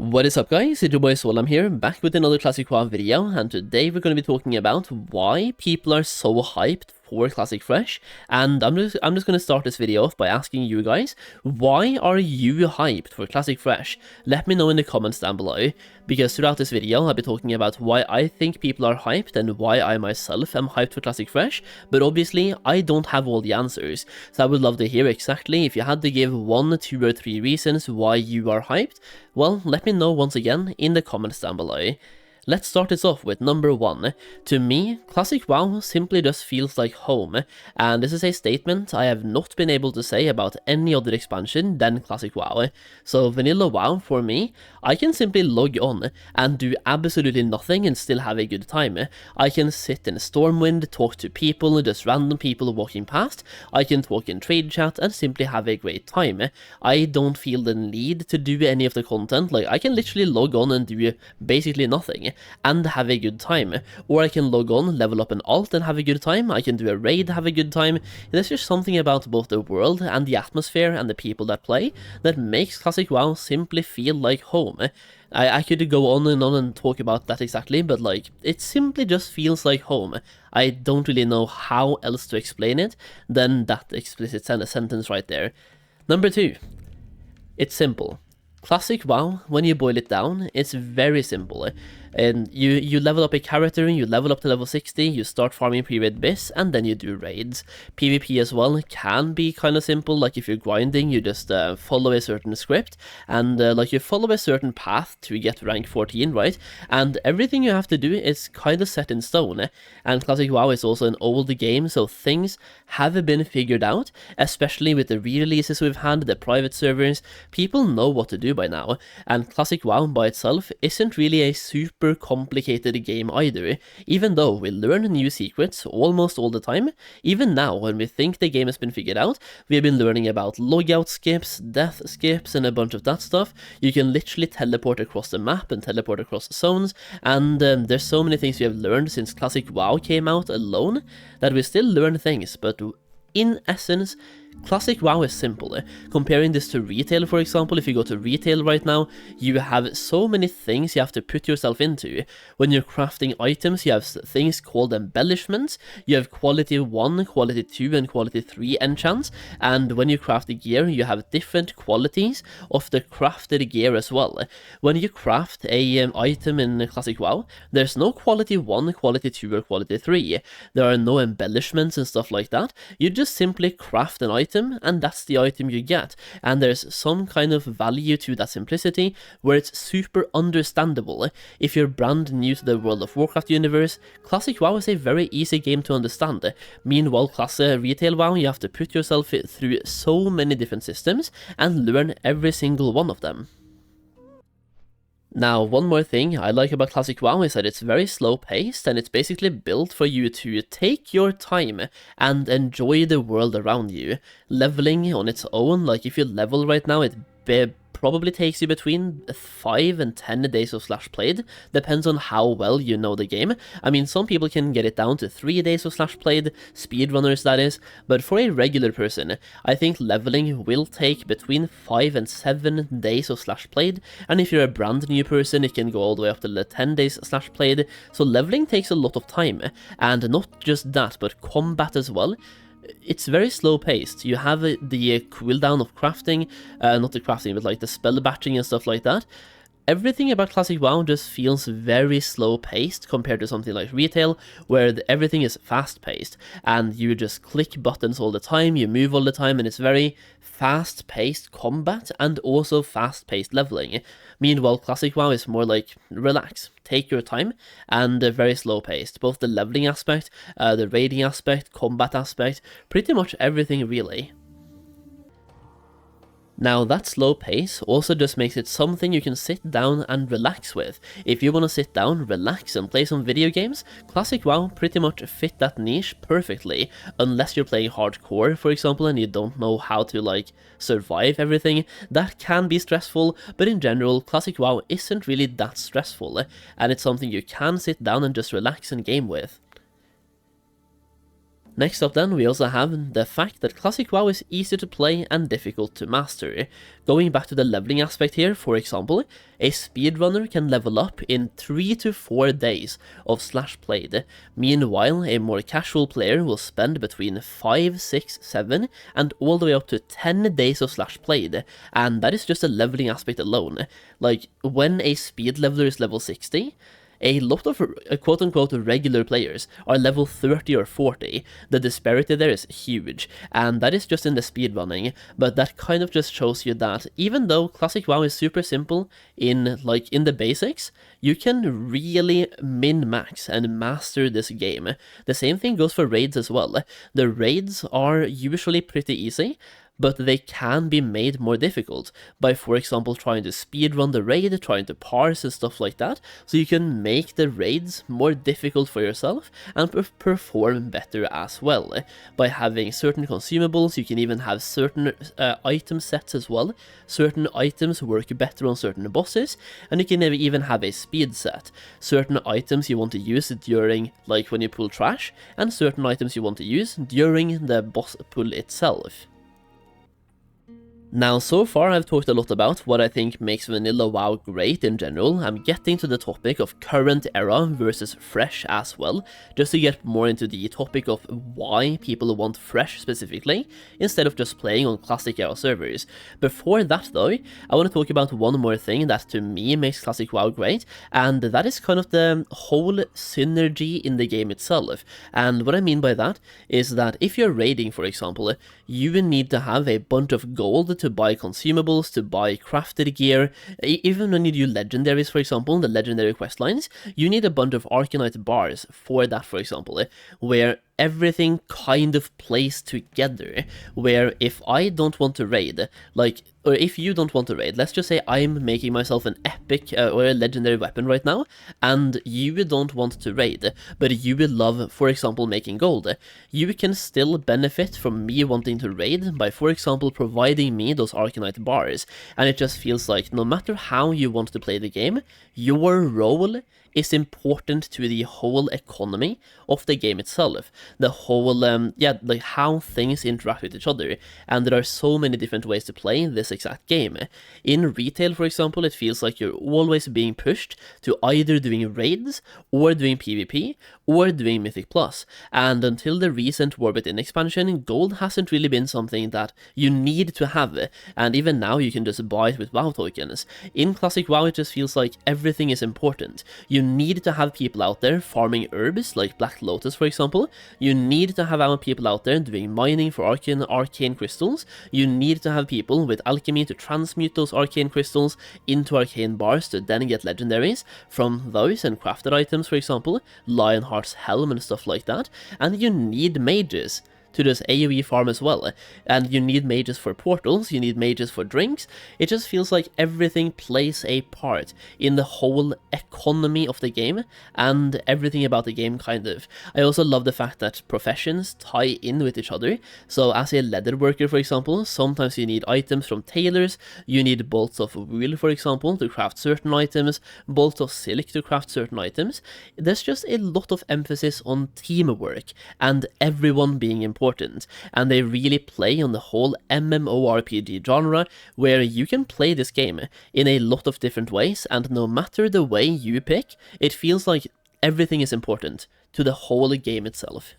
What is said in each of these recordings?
What is up guys, it's your boy Solam here, back with another Classic WoW video, and today we're going to be talking about why people are so hyped for Classic Fresh. And I'm just going to start this video off by asking you guys, why are you hyped for Classic Fresh? Let me know in the comments down below, because throughout this video I'll be talking about why I think people are hyped and why I myself am hyped for Classic Fresh, but obviously I don't have all the answers, so I would love to hear exactly if you had to give 1, 2 or 3 reasons why you are hyped. Well, let me know once again in the comments down below. Let's start this off with number 1. To me, Classic WoW simply just feels like home, and this is a statement I have not been able to say about any other expansion than Classic WoW. So Vanilla WoW, for me, I can simply log on and do absolutely nothing and still have a good time. I can sit in Stormwind, talk to people, just random people walking past, I can talk in trade chat and simply have a great time. I don't feel the need to do any of the content, like I can literally log on and do basically nothing and have a good time, or I can log on, level up an alt and have a good time, I can do a raid, have a good time. There's just something about both the world and the atmosphere and the people that play that makes Classic WoW simply feel like home. I could go on and talk about that exactly, but like, it simply just feels like home. I don't really know how else to explain it than that explicit sentence right there. Number 2, it's simple. Classic WoW, when you boil it down, it's very simple. And you level up a character, you level up to level 60, you start farming pre-raid bis, and then you do raids. PvP as well can be kind of simple, like if you're grinding, you just follow a certain script, and like you follow a certain path to get rank 14, right? And everything you have to do is kind of set in stone. And Classic WoW is also an old game, so things have been figured out, especially with the re-releases we've had, the private servers. People know what to do by now, and Classic WoW by itself isn't really a super complicated game either, even though we learn new secrets almost all the time. Even now, when we think the game has been figured out, we have been learning about logout skips, death skips, and a bunch of that stuff. You can literally teleport across the map and teleport across zones, and there's so many things we have learned since Classic WoW came out alone, that we still learn things, but in essence, Classic WoW is simple. Comparing this to retail, for example, if you go to retail right now, you have so many things you have to put yourself into. When you're crafting items, you have things called embellishments, you have quality 1, quality 2 and quality 3 enchants, and when you craft the gear, you have different qualities of the crafted gear as well. When you craft a item in Classic WoW, there's no quality 1, quality 2 or quality 3. There are no embellishments and stuff like that. You just simply craft an item, and that's the item you get, and there's some kind of value to that simplicity where it's super understandable. If you're brand new to the World of Warcraft universe, Classic WoW is a very easy game to understand. Meanwhile, retail WoW, you have to put yourself through so many different systems and learn every single one of them. Now, one more thing I like about Classic WoW is that it's very slow paced, and it's basically built for you to take your time and enjoy the world around you. Leveling on its own, like if you level right now, it probably takes you between 5 and 10 days of slash played, depends on how well you know the game. I mean, some people can get it down to 3 days of slash played, speedrunners that is, but for a regular person, I think leveling will take between 5 and 7 days of slash played, and if you're a brand new person, it can go all the way up to the 10 days slash played, so leveling takes a lot of time, and not just that, but combat as well. It's very slow paced. You have the cooldown of crafting, not the crafting, but like the spell batching and stuff like that. Everything about Classic WoW just feels very slow paced compared to something like retail, where everything is fast paced, and you just click buttons all the time, you move all the time, and it's very fast paced combat and also fast paced leveling. Meanwhile, Classic WoW is more like relax, take your time, and very slow paced. Both the leveling aspect, the raiding aspect, combat aspect, pretty much everything really. Now, that slow pace also just makes it something you can sit down and relax with. If you want to sit down, relax and play some video games, Classic WoW pretty much fit that niche perfectly, unless you're playing hardcore, for example, and you don't know how to like survive everything. That can be stressful, but in general, Classic WoW isn't really that stressful, and it's something you can sit down and just relax and game with. Next up then, we also have the fact that Classic WoW is easy to play and difficult to master. Going back to the leveling aspect here, for example, a speedrunner can level up in 3 to 4 days of slash played. Meanwhile, a more casual player will spend between 5, 6, 7 and all the way up to 10 days of slash played, and that is just a leveling aspect alone. Like, when a speed leveler is level 60, a lot of quote-unquote regular players are level 30 or 40. The disparity there is huge, and that is just in the speedrunning, but that kind of just shows you that even though Classic WoW is super simple in the basics, you can really min-max and master this game. The same thing goes for raids as well. The raids are usually pretty easy, but they can be made more difficult by, for example, trying to speedrun the raid, trying to parse and stuff like that, so you can make the raids more difficult for yourself and perform better as well. By having certain consumables, you can even have certain item sets as well. Certain items work better on certain bosses, and you can even have a speed set. Certain items you want to use during, like, when you pull trash, and certain items you want to use during the boss pull itself. Now, so far I've talked a lot about what I think makes vanilla WoW great in general. I'm getting to the topic of current era versus fresh as well, just to get more into the topic of why people want fresh specifically, instead of just playing on classic era servers. Before that though, I want to talk about one more thing that to me makes classic WoW great, and that is kind of the whole synergy in the game itself. And what I mean by that is that if you're raiding, for example, you will need to have a bunch of gold to buy consumables, to buy crafted gear. Even when you do legendaries, for example, the legendary questlines, you need a bunch of Arcanite bars for that, for example, where everything kind of plays together, where if I don't want to raid, or if you don't want to raid, let's just say I'm making myself an epic or a legendary weapon right now, and you don't want to raid, but you will love, for example, making gold. You can still benefit from me wanting to raid by, for example, providing me those Arcanite bars, and it just feels like no matter how you want to play the game, your role is important to the whole economy of the game itself. The whole, like how things interact with each other. And there are so many different ways to play this exact game. In retail, for example, it feels like you're always being pushed to either doing raids, or doing PvP, or doing Mythic Plus. And until the recent War Within expansion, gold hasn't really been something that you need to have. And even now, you can just buy it with WoW tokens. In Classic WoW, it just feels like everything is important. You need to have people out there farming herbs, like Black Lotus, for example. You need to have people out there doing mining for arcane crystals. You need to have people with alchemy to transmute those arcane crystals into arcane bars to then get legendaries from those and crafted items, for example, Lionheart's Helm and stuff like that. And you need mages to just AoE farm as well, and you need mages for portals, you need mages for drinks. It just feels like everything plays a part in the whole economy of the game, and everything about the game kind of. I also love the fact that professions tie in with each other. So as a leather worker, for example, sometimes you need items from tailors, you need bolts of wool, for example, to craft certain items, bolts of silk to craft certain items. There's just a lot of emphasis on teamwork, and everyone being important. And they really play on the whole MMORPG genre, where you can play this game in a lot of different ways, and no matter the way you pick, it feels like everything is important to the whole game itself.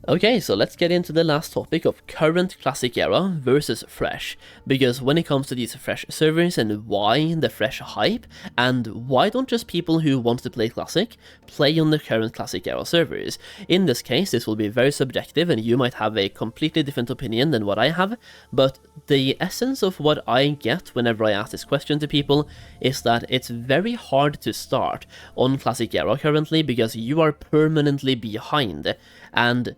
Okay, so let's get into the last topic of current classic era versus fresh, because when it comes to these fresh servers and why the fresh hype, and why don't just people who want to play classic play on the current classic era servers. In this case, this will be very subjective and you might have a completely different opinion than what I have, but the essence of what I get whenever I ask this question to people is that it's very hard to start on classic era currently because you are permanently behind, and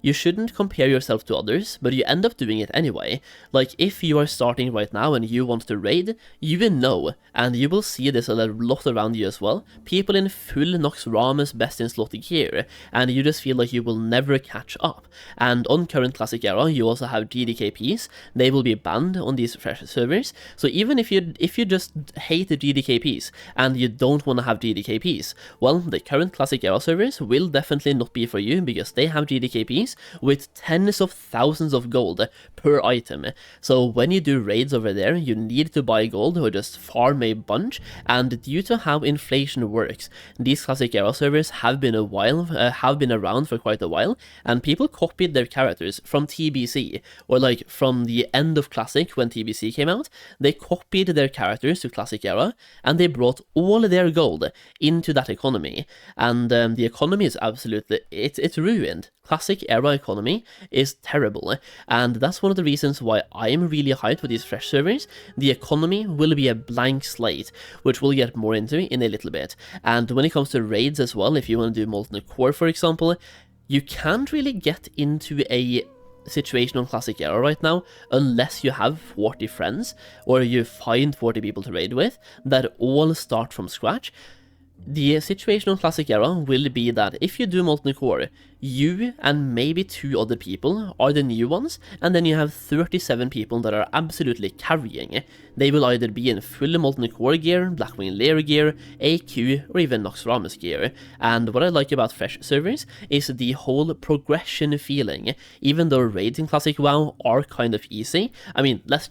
you shouldn't compare yourself to others, but you end up doing it anyway. Like, if you are starting right now and you want to raid, you will know, and you will see this a lot around you as well, people in full Nox Ramus best in slot gear, and you just feel like you will never catch up. And on current Classic Era, you also have GDKPs. They will be banned on these fresh servers, so even if you just hate the GDKPs and you don't want to have GDKPs, well, the current Classic Era servers will definitely not be for you, because they have GDKPs with tens of thousands of gold per item. So when you do raids over there, you need to buy gold or just farm a bunch, and due to how inflation works, these Classic Era servers have been around for quite a while, and people copied their characters from TBC, or like from the end of Classic when TBC came out. They copied their characters to Classic Era, and they brought all their gold into that economy, and the economy is absolutely, it's ruined. Classic Era economy is terrible, and that's one of the reasons why I'm really hyped for these fresh servers. The economy will be a blank slate, which we'll get more into in a little bit. And when it comes to raids as well, if you want to do Molten Core, for example, you can't really get into a situation on Classic Era right now unless you have 40 friends, or you find 40 people to raid with that all start from scratch. The situation on Classic Era will be that if you do Molten Core, you and maybe 2 other people are the new ones, and then you have 37 people that are absolutely carrying. They will either be in full Molten Core gear, Blackwing Lair gear, AQ, or even Nox Ramus gear. And what I like about fresh servers is the whole progression feeling. Even though raids in Classic WoW are kind of easy, I mean, let's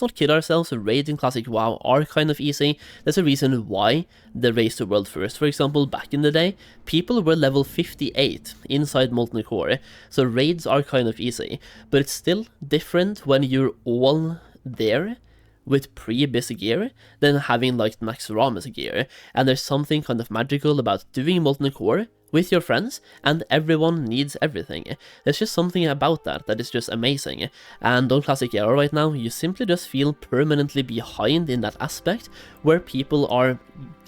not kid ourselves, raids in Classic WoW are kind of easy. There's a reason why the Race to World First, for example, back in the day, people were level 58 inside Molten Core, so raids are kind of easy, but it's still different when you're all there with pre-bis gear than having like Nox Ramus gear, and there's something kind of magical about doing Molten Core with your friends, and everyone needs everything. There's just something about that is just amazing, and on Classic Era right now, you simply just feel permanently behind in that aspect, where people are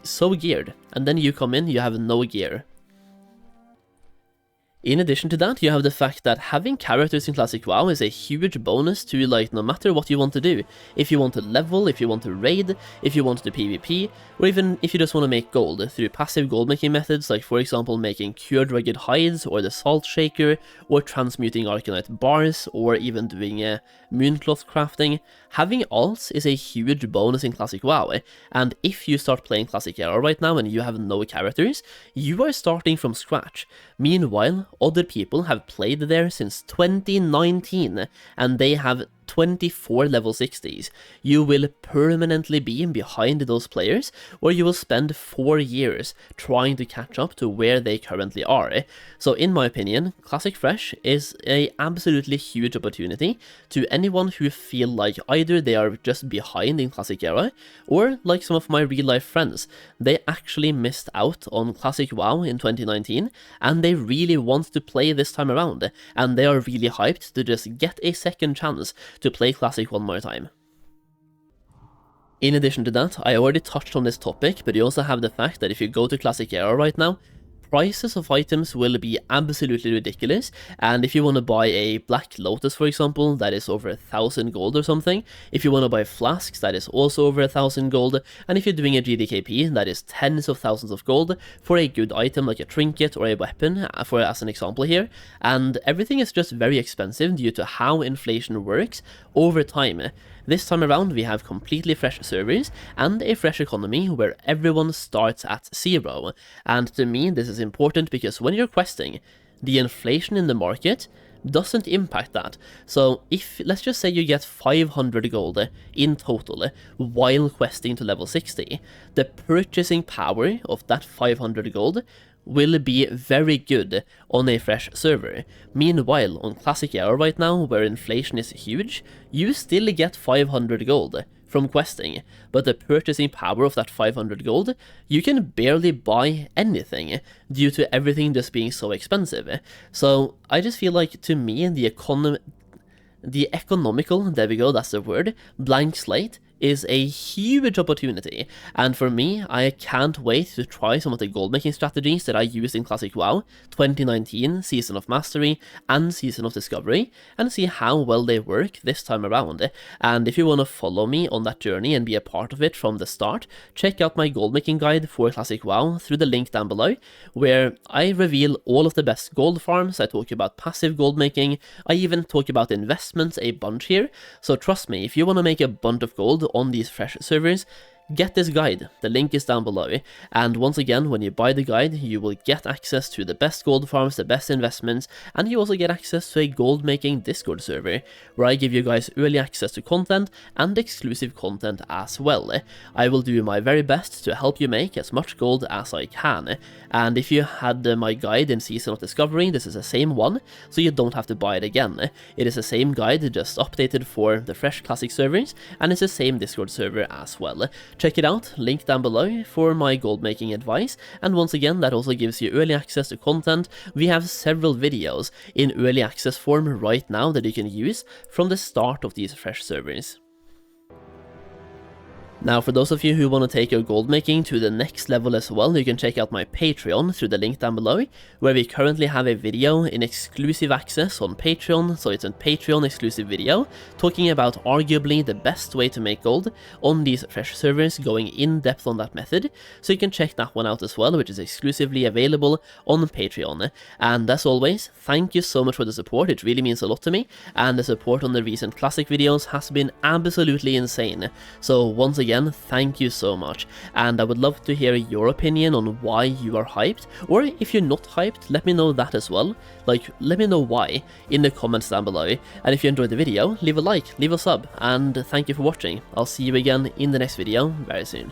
so geared, and then you come in, you have no gear. In addition to that, you have the fact that having characters in Classic WoW is a huge bonus to, like, no matter what you want to do. If you want to level, if you want to raid, if you want to PvP, or even if you just want to make gold through passive gold making methods, like for example making cured rugged hides, or the salt shaker, or transmuting Arcanite bars, or even doing mooncloth crafting. Having alts is a huge bonus in Classic WoW, and if you start playing Classic Era right now and you have no characters, you are starting from scratch. Meanwhile, other people have played there since 2019, and they have 24 level 60s. You will permanently be behind those players, or you will spend 4 years trying to catch up to where they currently are. So in my opinion, Classic Fresh is a absolutely huge opportunity to anyone who feel like either they are just behind in Classic Era, or like some of my real life friends, they actually missed out on Classic WoW in 2019, and they really want to play this time around, and they are really hyped to just get a second chance to play Classic one more time. In addition to that, I already touched on this topic, but you also have the fact that if you go to Classic Era right now, prices of items will be absolutely ridiculous, and if you want to buy a Black Lotus, for example, that is over 1,000 gold or something. If you want to buy flasks, that is also over 1,000 gold, and if you're doing a GDKP, that is tens of thousands of gold for a good item like a trinket or a weapon, as an example here, and everything is just very expensive due to how inflation works over time. This time around, we have completely fresh servers and a fresh economy where everyone starts at 0. And to me, this is important because when you're questing, the inflation in the market doesn't impact that. So if, let's just say you get 500 gold in total while questing to level 60, the purchasing power of that 500 gold will be very good on a fresh server. Meanwhile, on Classic Era right now, where inflation is huge, you still get 500 gold from questing, but the purchasing power of that 500 gold, you can barely buy anything due to everything just being so expensive. So I just feel like, to me, the economical, there we go, that's the word, blank slate is a huge opportunity, and for me, I can't wait to try some of the gold making strategies that I used in Classic WoW 2019, Season of Mastery, and Season of Discovery, and see how well they work this time around. And if you want to follow me on that journey and be a part of it from the start, check out my gold making guide for Classic WoW through the link down below, where I reveal all of the best gold farms. I talk about passive gold making, I even talk about investments a bunch here, so trust me, if you want to make a bunch of gold on these fresh servers, get this guide, the link is down below, and once again, when you buy the guide, you will get access to the best gold farms, the best investments, and you also get access to a gold making Discord server, where I give you guys early access to content and exclusive content as well. I will do my very best to help you make as much gold as I can, and if you had my guide in Season of Discovery, this is the same one, so you don't have to buy it again. It is the same guide, just updated for the fresh classic servers, and it's the same Discord server as well. Check it out, link down below for my gold making advice, and once again that also gives you early access to content. We have several videos in early access form right now that you can use from the start of these fresh servers. Now, for those of you who want to take your gold making to the next level as well, you can check out my Patreon through the link down below, where we currently have a video in exclusive access on Patreon, so it's a Patreon exclusive video, talking about arguably the best way to make gold on these fresh servers, going in depth on that method, so you can check that one out as well, which is exclusively available on Patreon. And as always, thank you so much for the support, it really means a lot to me, and the support on the recent classic videos has been absolutely insane. So once again, thank you so much, and I would love to hear your opinion on why you are hyped, or if you're not hyped, let me know that as well. Like, let me know why in the comments down below, and if you enjoyed the video, leave a like, leave a sub, and thank you for watching. I'll see you again in the next video very soon.